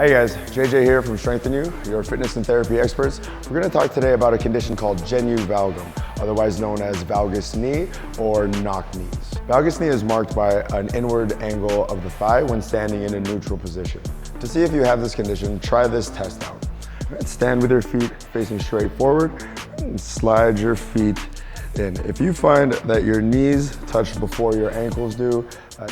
Hey guys, JJ here from Strengthnu, your fitness and therapy experts. We're going to talk today about a condition called SNU valgum, otherwise known as valgus knee or knock knees. Valgus knee is marked by an inward angle of the thigh when standing in a neutral position. To see if you have this condition, try this test out. Stand with your feet facing straight forward and slide your feet in. If you find that your knees touch before your ankles do,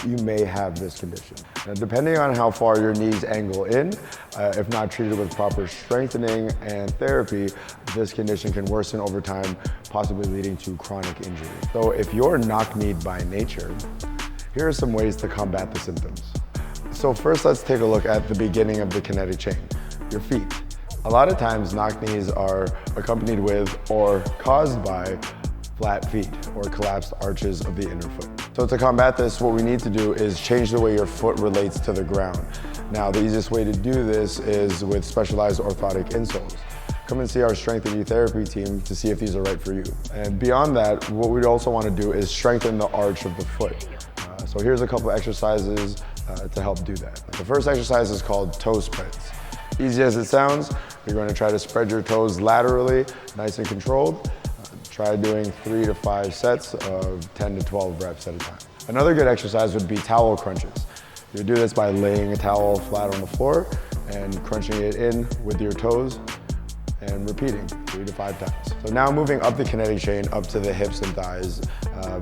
you may have this condition. Now, depending on how far your knees angle in, if not treated with proper strengthening and therapy, this condition can worsen over time, possibly leading to chronic injury. So if you're knock-kneed by nature, here are some ways to combat the symptoms. So first, let's take a look at the beginning of the kinetic chain, your feet. A lot of times, knock knees are accompanied with or caused by flat feet or collapsed arches of the inner foot. So to combat this, what we need to do is change the way your foot relates to the ground. Now, the easiest way to do this is with specialized orthotic insoles. Come and see our Strengthnu therapy team to see if these are right for you. And beyond that, what we'd also want to do is strengthen the arch of the foot. So here's a couple exercises to help do that. The first exercise is called toe spreads. Easy as it sounds, you're going to try to spread your toes laterally, nice and controlled. Try doing 3 to 5 sets of 10 to 12 reps at a time. Another good exercise would be towel crunches. You do this by laying a towel flat on the floor and crunching it in with your toes and repeating 3 to 5 times. So now moving up the kinetic chain up to the hips and thighs.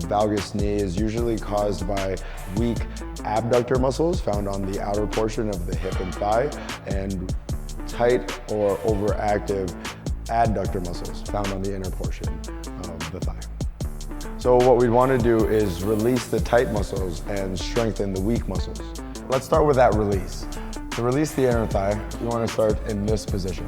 Valgus knee is usually caused by weak abductor muscles found on the outer portion of the hip and thigh, and tight or overactive adductor muscles found on the inner portion of the thigh. So what we want to do is release the tight muscles and strengthen the weak muscles. Let's start with that release. To release the inner thigh, you want to start in this position.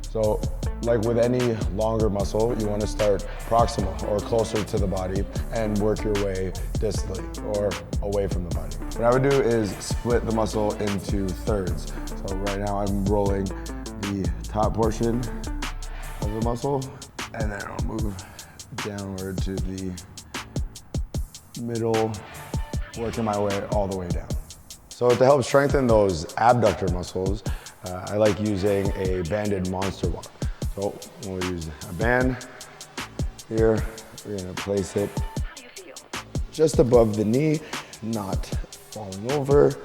So like with any longer muscle, you want to start proximal or closer to the body and work your way distally or away from the body. What I would do is split the muscle into thirds. So right now I'm rolling the top portion of the muscle, and then I'll move downward to the middle, working my way all the way down. So to help strengthen those abductor muscles, I like using a banded monster walk. So we'll use a band here. We're gonna place it just above the knee, not falling over.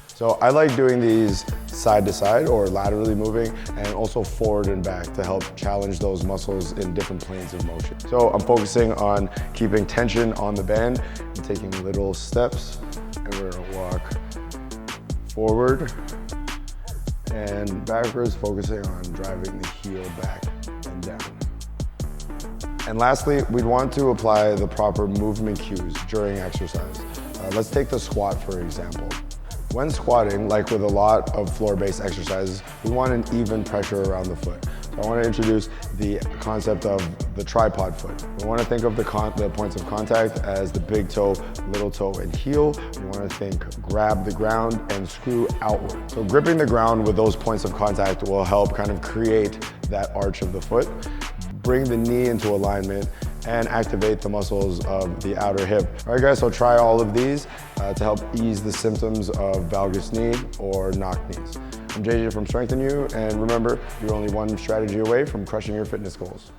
So I like doing these side to side or laterally moving, and also forward and back to help challenge those muscles in different planes of motion. So I'm focusing on keeping tension on the band and taking little steps, and we're gonna walk forward and backwards, focusing on driving the heel back and down. And lastly, we'd want to apply the proper movement cues during exercise. Let's take the squat, for example. When squatting, like with a lot of floor-based exercises, we want an even pressure around the foot. So I want to introduce the concept of the tripod foot. We want to think of the points of contact as the big toe, little toe, and heel. We want to think grab the ground and screw outward. So gripping the ground with those points of contact will help kind of create that arch of the foot, bring the knee into alignment, and activate the muscles of the outer hip. All right guys, so try all of these to help ease the symptoms of valgus knee or knock knees. I'm JJ from Strengthnu, and remember, you're only one strategy away from crushing your fitness goals.